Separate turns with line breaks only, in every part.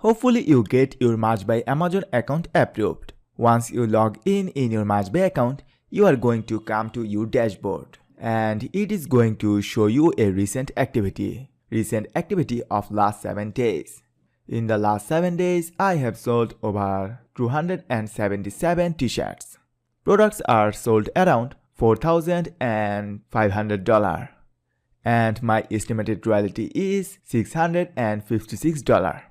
Hopefully you get your March by Amazon account approved. Once you log in your March by account, you are going to come to your dashboard and it is going to show you a recent activity of last 7 days. In the last 7 days, I have sold over 277 t-shirts. Products are sold around $4,500 and my estimated royalty is $656.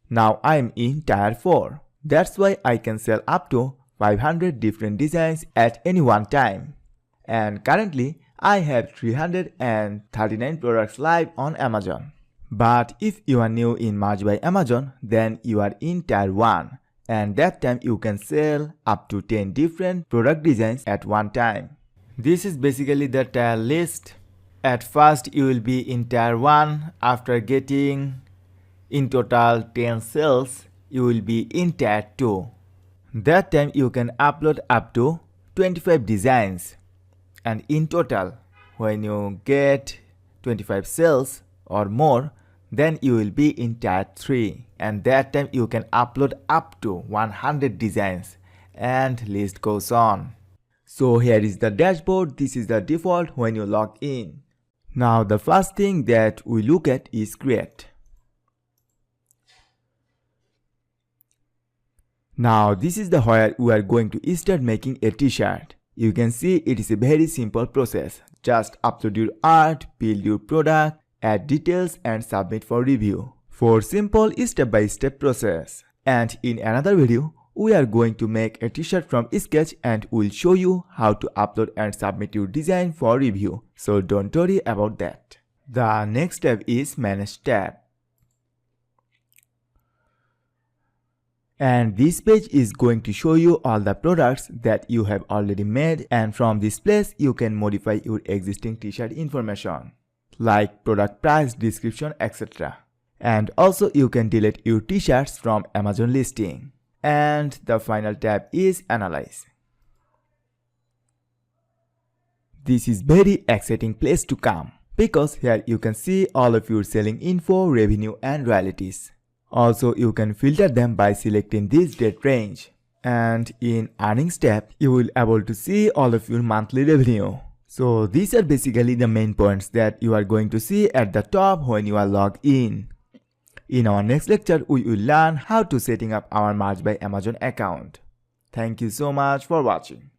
Now I am in tier 4. That's why I can sell up to 500 different designs at any one time. And currently I have 339 products live on Amazon. But if you are new in March by Amazon, then you are in tier 1 and that time you can sell up to 10 different product designs at one time. This is basically the tier list. At first you will be in tier 1. After getting in total 10 sales, you will be in tier 2. That time you can upload up to 25 designs. And in total, when you get 25 sales or more, then you will be in tier 3. And that time you can upload up to 100 designs. And list goes on. So here is the dashboard. This is the default when you log in. Now the first thing that we look at is create. Now this is the where we are going to start making a t-shirt. You can see it is a very simple process. Just upload your art, build your product, add details and submit for review. For simple step-by-step process. And in another video, we are going to make a t-shirt from sketch and we'll show you how to upload and submit your design for review. So don't worry about that. The next step is manage tab. And this page is going to show you all the products that you have already made, and from this place you can modify your existing t-shirt information like product price, description, etc. And also you can delete your t-shirts from Amazon listing. And the final tab is analyze. This is very exciting place to come because here you can see all of your selling info, revenue and royalties. Also, you can filter them by selecting this date range. And in earnings tab, you will able to see all of your monthly revenue. So these are basically the main points that you are going to see at the top when you are logged in. In our next lecture, we will learn how to setting up our March by Amazon account. Thank you so much for watching.